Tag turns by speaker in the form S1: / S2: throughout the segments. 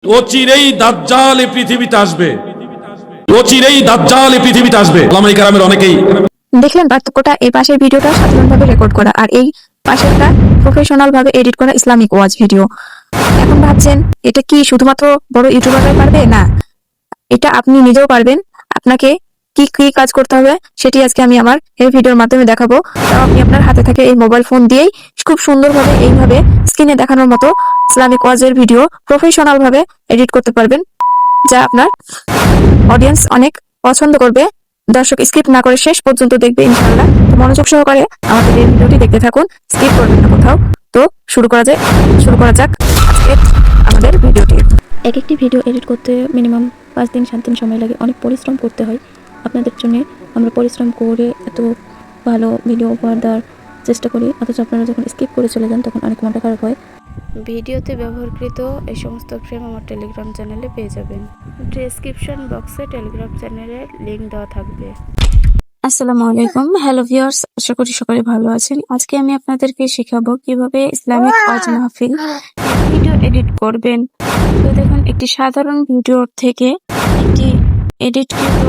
S1: অচিরেই দাজ্জাল এই পৃথিবীতে আসবে। অচিরেই দাজ্জাল এই পৃথিবীতে আসবে। ওলামায়ে কেরামের অনেকেই
S2: দেখলেন পার্থক্যটা? এই পাশের ভিডিওটা সাধারণভাবে রেকর্ড করা, আর এই পাশেরটা প্রফেশনাল ভাবে এডিট করা ইসলামিক ওয়াজ ভিডিও। এখন ভাবছেন এটা কি শুধুমাত্র বড় ইউটিউবাররাই পারবে? না, এটা আপনি নিজেও পারবেন। আপনাকে কি কি কাজ করতে হবে সেটি আজকে আমি আমার এই ভিডিওর মাধ্যমে দেখাবো। তাও আপনি আপনার হাতে থাকে এই মোবাইল ফোন দিয়েই খুব সুন্দরভাবে এইভাবে স্ক্রিনে দেখানোর মতো ইসলামিক ওয়াজের ভিডিও প্রফেশনাল ভাবে এডিট করতে পারবেন, যা আপনার অডিয়েন্স অনেক পছন্দ করবে। দর্শক স্কিপ না করে শেষ পর্যন্ত দেখবে ইনশাআল্লাহ। তো মনোযোগ সহকারে আমাদের এই ভিডিওটি দেখতে থাকুন, স্কিপ করবেন না কোথাও। তো শুরু করা যাক আজকে আমাদের ভিডিওটি।
S3: এক একটি ভিডিও এডিট করতে মিনিমাম 5 দিন 7 দিন সময় লাগে, অনেক পরিশ্রম করতে হয় আপনাদের জন্য। আমরা পরিশ্রম করে এত ভালো ভিডিও উপহার দেওয়ার চেষ্টা করি, অথচ আপনারা যখন স্কিপ করে চলে যান তখন অনেক মনটা খারাপ হয়। ভিডিওতে ব্যবহৃত এই সমস্ত ফ্রেম আমার টেলিগ্রাম চ্যানেলে পেয়ে যাবেন। ডেসক্রিপশন বক্সে টেলিগ্রাম চ্যানেলের লিঙ্ক দেওয়া থাকবে।
S2: আসসালামু আলাইকুম, হ্যালো ভিউয়ার্স, আশা করি সকলে ভালো আছেন। আজকে আমি আপনাদেরকে শেখাবো কিভাবে ইসলামিক ওয়াজ মাহফিল ভিডিও এডিট করবেন। তো দেখুন, একটি সাধারণ ভিডিও থেকে একটি এডিটকৃত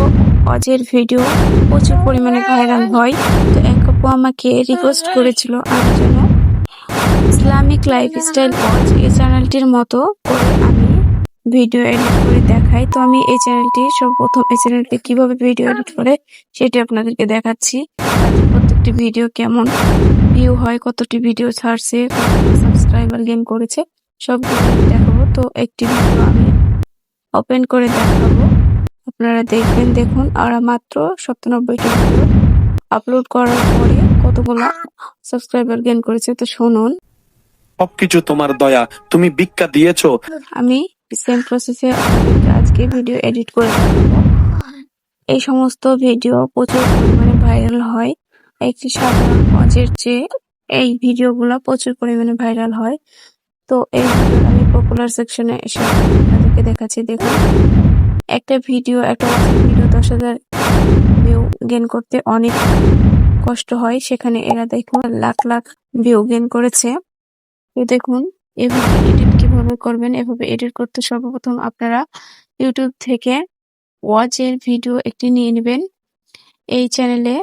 S2: ওয়াজের ভিডিও প্রচুর পরিমাণে ভাইরাল হয়। তো এক আপু আমাকে রিকোয়েস্ট করেছিল আমি যেন ইসলামিক লাইফস্টাইল ওয়াজ এই চ্যানেলটির মতো করে আমি ভিডিও এডিট করে দেখাই। তো আমি এই চ্যানেলটি কিভাবে ভিডিও এডিট করে সেটি আপনাদেরকে দেখাচ্ছি। তাদের প্রত্যেকটি ভিডিও কেমন ভিউ হয়, কতটি ভিডিও ছাড়ছে, কতটা সাবস্ক্রাইবার গেইন করেছে, সবগুলো দেখাবো। তো একটি ভিডিও আমি ওপেন করে দেখাবো, আপনারা দেখবেন। দেখুন, আর মাত্র 97টি ভিডিও আপলোড করার পরে কতগুলো সাবস্ক্রাইবার গেইন করেছে। তো শুনুন,
S4: সবকিছু তোমার দয়া, তুমি ভিক্ষা দিয়েছো।
S2: আমি সেম প্রসেসে আপনাদেরকে আজকে ভিডিও এডিট করে দেখাবো। এই সমস্ত ভিডিও প্রচুর পরিমাণে ভাইরাল হয়। একটি সাধারণ ওয়াজের চেয়ে এই ভিডিওগুলো প্রচুর পরিমাণে ভাইরাল হয়। তো এই ভিডিওর আমি পপুলার সেকশনে এসে আপনাদেরকে দেখাচ্ছি। দেখুন, একটা ওয়াজের ভিডিও 10,000 ভিউ গেইন করতে অনেক কষ্ট হয়, সেখানে এরা দেখুন লাখ লাখ ভিউ গেইন করেছে। তো দেখুন, এভাবে এডিট কিভাবে করবেন। এভাবে এডিট করতে সর্বপ্রথম আপনারা ইউটিউব থেকে ওয়াজের ভিডিও একটি নিয়ে নেবেন। এই চ্যানেলে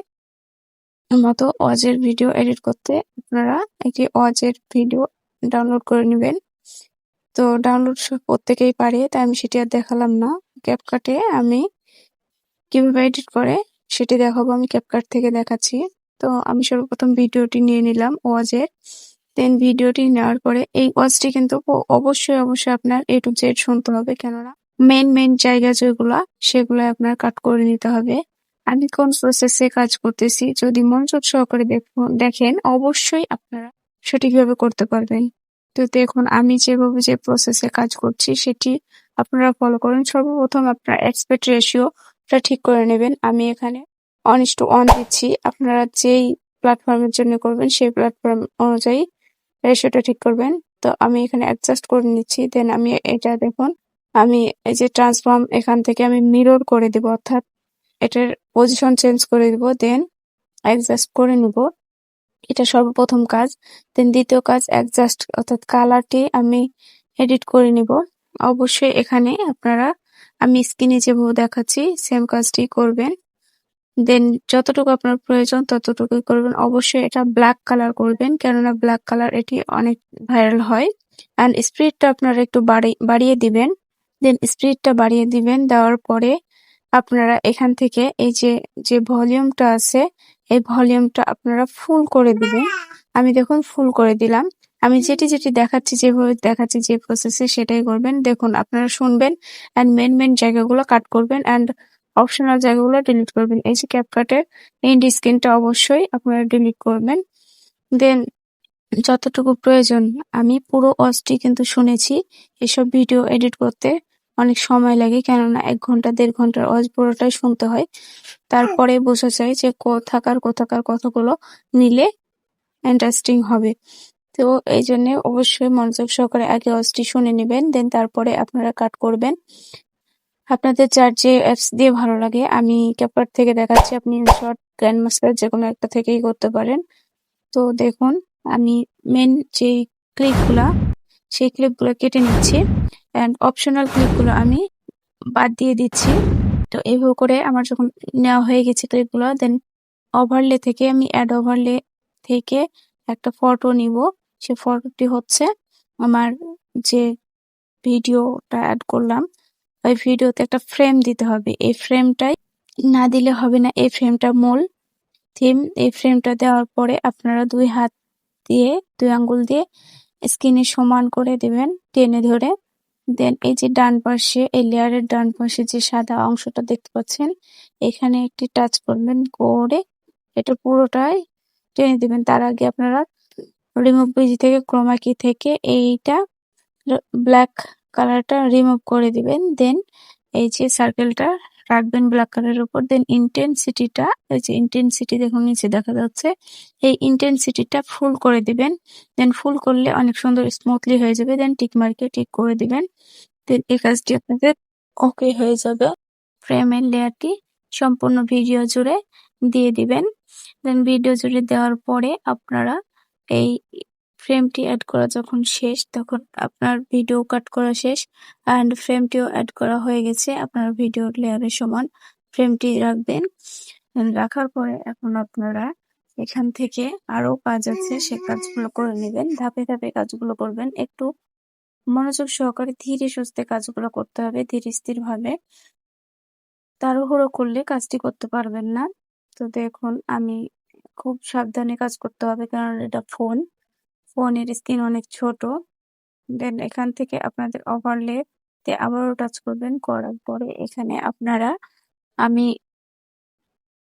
S2: মতো ওয়াজের ভিডিও এডিট করতে আপনারা একটি ওয়াজের ভিডিও ডাউনলোড করে নেবেন। তো ডাউনলোড প্রত্যেকেই পারে, তাই আমি সেটি আর দেখালাম না। ক্যাপকাটে আমি কিভাবে এডিট করে সেটি দেখাবো, আমি ক্যাপকাট থেকে দেখাচ্ছি। তো আমি সর্বপ্রথম ভিডিওটি নিয়ে নিলাম ওয়াজের। দেন ভিডিওটি নেওয়ার পরে এই ওয়াজটি কিন্তু অবশ্যই আপনার A to Z শুনতে হবে, কেননা মেইন জায়গা যেগুলা সেগুলো আপনার কাট করে নিতে হবে। আমি কোন প্রসেসে কাজ করতেছি যদি মনোযোগ সহকারে দেখেন, অবশ্যই আপনারা সঠিকভাবে করতে পারবেন। তো দেখুন, আমি যে প্রসেসে কাজ করছি সেটি আপনারা ফলো করুন। সর্বপ্রথম আপনার অ্যাসপেক্ট রেশিওটা ঠিক করে নেবেন। আমি এখানে 1:1 দিচ্ছি। আপনারা যেই প্ল্যাটফর্মের জন্য করবেন সেই প্ল্যাটফর্ম অনুযায়ী রেশিওটা ঠিক করবেন। তো আমি এখানে অ্যাডজাস্ট করে নিচ্ছি। দেন আমি এটা দেখুন, আমি এই যে ট্রান্সফর্ম এখান থেকে আমি মিরর করে দিব, অর্থাৎ এটার পজিশন চেঞ্জ করে দিব। দেন অ্যাডজাস্ট করে নিব, এটা সর্বপ্রথম কাজ। দেন দ্বিতীয় কাজ অ্যাডজাস্ট, অর্থাৎ কালারটি আমি এডিট করে নিব। অবশ্যই এখানে আপনারা আমি স্ক্রিনে যেভাবে দেখাচ্ছি সেম কাজটি করবেন। দেন যতটুকু আপনার প্রয়োজন ততটুকুই করবেন। অবশ্যই এটা ব্ল্যাক কালার করবেন, কেননা ব্ল্যাক কালার এটি অনেক ভাইরাল হয়। অ্যান্ড স্পিডটা আপনারা একটু বাড়িয়ে দিবেন। দেন স্পিডটা বাড়িয়ে দিবেন, দেওয়ার পরে আপনারা এখান থেকে এই যে ভলিউমটা আছে এই ভলিউমটা আপনারা ফুল করে দিবেন। আমি দেখুন ফুল করে দিলাম। আমি যেটি দেখাচ্ছি, যেভাবে দেখাচ্ছি যে প্রসেসে, সেটাই করবেন। দেখুন, আপনারা শুনবেন অ্যান্ড মেন জায়গাগুলো কাট করবেন অ্যান্ড অপশনাল জায়গাগুলো ডিলিট করবেন। এই যে ক্যাপকাটের এন্ড স্ক্রিনটা অবশ্যই আপনারা ডিলিট করবেন। দেন যতটুকু প্রয়োজন, আমি পুরো ওয়াজটি কিন্তু শুনেছি। এসব ভিডিও এডিট করতে অনেক সময় লাগে, কেননা 1 ঘন্টা 1.5 ঘন্টার ওয়াজ পুরোটাই শুনতে হয়। তারপরে বোঝা যায় যে কোথাকার কথাগুলো নিলে ইন্টারেস্টিং হবে। তো এই জন্য অবশ্যই মনোযোগ সহকারে আগে ওয়াজটি শুনে নেবেন, দেন তারপরে আপনারা কাট করবেন। আপনাদের যার যে অ্যাপস দিয়ে ভালো লাগে, আমি ক্যাপকাট থেকে দেখাচ্ছি, আপনি ইনশট, গ্র্যান্ডমাস্টার যেকোনো একটা থেকেই করতে পারেন। তো দেখুন, আমি মেন যে ক্লিপগুলা সেই ক্লিপগুলো কেটে নিচ্ছি অ্যান্ড অপশনাল ক্লিপগুলো আমি বাদ দিয়ে দিচ্ছি। তো এইভাবে করে আমার যখন নেওয়া হয়ে গেছে ক্লিপগুলো, দেন ওভারলে থেকে আমি অ্যাড ওভারলে থেকে একটা ফটো নিব। সে ফটোটি হচ্ছে আমার যে ভিডিওটা অ্যাড করলাম, ওই ভিডিওতে একটা ফ্রেম দিতে হবে। এই ফ্রেমটাই না দিলে হবে না, এই ফ্রেমটা মূল থিম। এই ফ্রেমটা দেওয়ার পরে আপনারা 2 হাত দিয়ে 2 আঙ্গুল দিয়ে স্ক্রিনে সমান করে দিবেন টেনে ধরে। দেন এই যে ডান পাশে এই লেয়ারের ডান পাশে যে সাদা অংশটা দেখতে পাচ্ছেন, এখানে একটি টাচ করবেন করে এটা পুরোটাই টেনে দিবেন। তার আগে আপনারা রিমুভ পেজ থেকে ক্রোমা কি থেকে এইটা ব্ল্যাক কালারটা রিমুভ করে দিবেন। দেন এই যে সার্কেলটা রাখবেন ব্ল্যাক কালারের উপর। দেন ইন্টেন্সিটিটা, এই যে ইন্টেন্সিটি দেখুন নিচে দেখা যাচ্ছে, এই ইন্টেন্সিটিটা ফুল করে দিবেন। দেন ফুল করলে অনেক সুন্দর স্মুথলি হয়ে যাবে। দেন টিক মার্কে টিক করে দিবেন। দেন এই কাজটি আপনাদের ওকে হয়ে যাবে। ফ্রেমের লেয়ারটি সম্পূর্ণ ভিডিও জুড়ে দিয়ে দিবেন। দেন ভিডিও জুড়ে দেওয়ার পরে আপনারা এই ফ্রেমটি অ্যাড করা যখন শেষ, তখন আপনার ভিডিও কাট করা শেষ অ্যান্ড ফ্রেমটিও অ্যাড করা হয়ে গেছে। আপনার ভিডিও লেয়ারের সমান ফ্রেমটি রাখবেন। রাখার পরে এখন আপনারা এখান থেকে আরো কাজ আছে, সে কাজগুলো করে নেবেন। ধাপে ধাপে কাজগুলো করবেন। একটু মনোযোগ সহকারে ধীরে সুস্থে কাজগুলো করতে হবে, ধীরে স্থির ভাবে। তাড়াহুড়ো করলে কাজটি করতে পারবেন না। তো দেখুন আমি খুব সাবধানে কাজ করতে হবে, কারণ এটা ফোনের স্ক্রিন অনেক ছোট। দেন এখান থেকে আপনাদের ওভারলে তে আবারও টাচ করবেন। করার পরে এখানে আপনারা আমি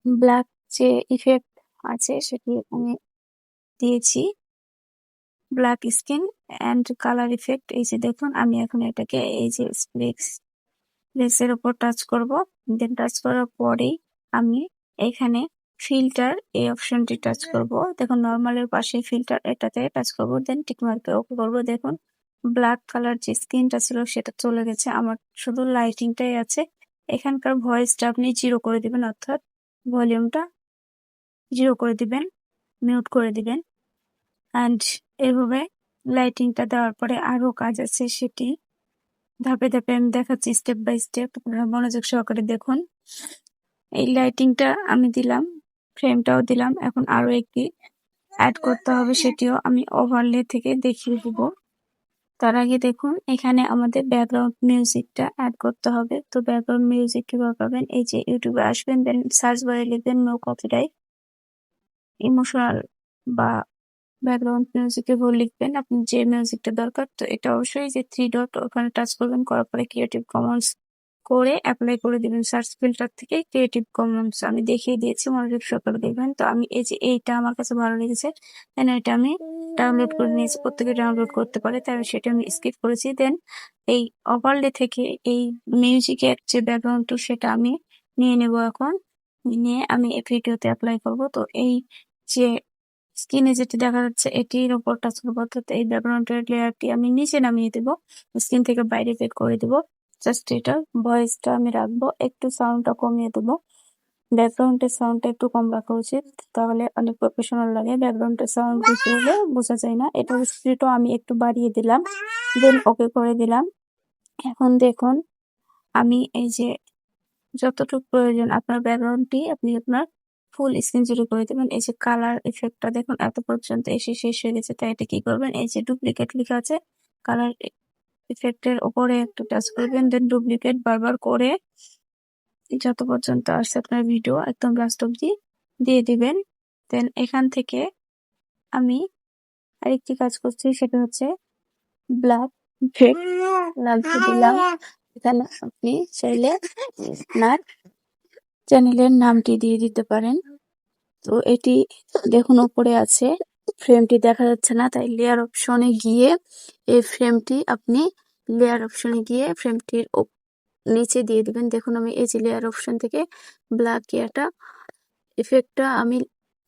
S2: ব্ল্যাক যে ইফেক্ট আছে সেটি আমি দিয়েছি, black skin and colour effect. এই যে দেখুন আমি এখন এটাকে এই যে প্লেসের উপর টাচ করব। দেন টাচ করার পরেই আমি এখানে ফিল্টার এই অপশনটি টাচ করব। দেখুন নরমালের পাশে ফিল্টার, এটাতে টাচ করব। দেন টিক মার্কে ওকে করব। দেখুন ব্ল্যাক কালার যে স্ক্রিনটা ছিল সেটা চলে গেছে, আমার শুধু লাইটিংটাই আছে। এখানকার ভয়েসটা আপনি 0 করে দিবেন, অর্থাৎ ভলিউমটা 0 করে দিবেন, মিউট করে দিবেন। অ্যান্ড এভাবে লাইটিংটা দেওয়ার পরে আরো কাজ আছে, সেটি ধাপে ধাপে আমি দেখাচ্ছি স্টেপ বাই স্টেপ। আপনারা মনোযোগ সহকারে দেখুন। এই লাইটিংটা আমি দিলাম, ফ্রেমটাও দিলাম। এখন আরো একটি অ্যাড করতে হবে, সেটিও আমি ওভারলে থেকে দেখিয়ে দিব। তার আগে দেখুন এখানে আমাদের ব্যাকগ্রাউন্ড মিউজিকটা অ্যাড করতে হবে। তো ব্যাকগ্রাউন্ড মিউজিক কিভাবে পাবেন, এই যে ইউটিউবে আসবেন, দেন সার্চ বারে লিখবেন নো কপিরাইট ইমোশনাল বা ব্যাকগ্রাউন্ড মিউজিকে ভুল লিখবেন আপনি যে মিউজিকটা দরকার। তো এটা অবশ্যই যে 3 ডট ওখানে টাচ করবেন, করার পরে ক্রিয়েটিভ কমন্স করে অ্যাপ্লাই করে দিবেন। সার্চ ফিল্টার থেকে ক্রিয়েটিভ কমন্স আমি দেখিয়ে দিয়েছি, মনোযোগ সহকারে দেখবেন। তো আমি এই যে এইটা আমার কাছে ভালো লেগেছে, দেন এটা আমি ডাউনলোড করে নিয়েছি। প্রত্যেকে ডাউনলোড করতে পারে, তাই সেটা আমি স্কিপ করেছি। দেন এই ওভারলে থেকে এই মিউজিকের যে ব্যাকগ্রাউন্ডটা সেটা আমি নিয়ে নেব। এখন নিয়ে আমি এই ভিডিওতে অ্যাপ্লাই করব। তো এই যে স্ক্রিনে যেটি দেখা যাচ্ছে এটির উপর টাচ করবো, অর্থাৎ এই ব্যাকগ্রাউন্ডের লেয়ারটি আমি নিচে নামিয়ে দেবো, স্ক্রিন থেকে বাইরে বের করে দেবো। জাস্ট এটা ভয়েসটা আমি রাখবো, একটু সাউন্ডটা কমিয়ে দেবো। ব্যাকগ্রাউন্ডের সাউন্ডটা একটু কম রাখা উচিত, তাহলে অনেক প্রফেশনাল লাগে। ব্যাকগ্রাউন্ডের সাউন্ড বেশি হলে বোঝা যায় না। এটার স্পিডও আমি একটু বাড়িয়ে দিলাম, দেন ওকে করে দিলাম। এখন দেখুন আমি এই যে যতটুকু প্রয়োজন আপনার ব্যাকগ্রাউন্ডটি আপনি আপনার ফুল স্ক্রিন জুড়ে করে দেবেন। এই যে কালার ইফেক্টটা দেখুন এত পর্যন্ত এসে শেষ হয়ে গেছে, তাই এটা কি করবেন, এই যে ডুপ্লিকেট লেখা আছে কালার ইফেক্টের উপরে একটু টাচ করবেন। দেন ডুপ্লিকেট বারবার করে যত পর্যন্ত আসছে আপনার ভিডিও একদম লাস্ট অব্দি দিয়ে দিবেন। দেন এখান থেকে আমি আরেকটি কাজ করছি, সেটা হচ্ছে ব্ল্যাক ইফেক্ট লাগিয়ে দিলাম। এখানে আপনি চাইলে আপনার চ্যানেলের নামটি দিয়ে দিতে পারেন। তো এটি দেখুন উপরে আছে, ফ্রেমটি দেখা যাচ্ছে না, তাই লেয়ার অপশনে গিয়ে এই ফ্রেমটি আপনি লেয়ার অপশনে গিয়ে ফ্রেমটির নিচে দিয়ে দিবেন। দেখুন আমি এই যে লেয়ার অপশন থেকে ব্ল্যাক ইয়াটা ইফেক্টটা আমি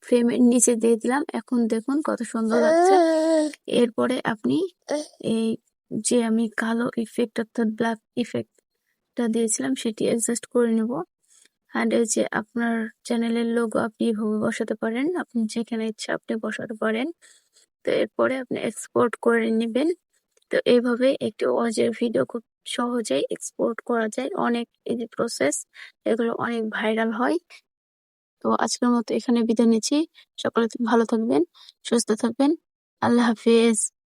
S2: ফ্রেমের নিচে দিয়ে দিলাম। এখন দেখুন কত সুন্দর লাগছে। এরপরে আপনি এই যে আমি কালো ইফেক্ট অর্থাৎ ব্ল্যাক ইফেক্টটা দিয়েছিলাম সেটি অ্যাডজাস্ট করে নেব। আর এই যে আপনার চ্যানেলের লোগো আপনি এভাবে বসাতে পারেন, আপনি যেখানে ইচ্ছা আপনি বসাতে পারেন। তো এরপরে আপনি এক্সপোর্ট করে নেবেন। তো এইভাবে একটি ওয়াজের ভিডিও খুব সহজেই এক্সপোর্ট করা যায়, অনেক ইজি প্রসেস, এগুলো অনেক ভাইরাল হয়। তো আজকের মতো এখানে বিদায় নিচ্ছি। সকলে ভালো থাকবেন, সুস্থ থাকবেন। আল্লাহ হাফিজ।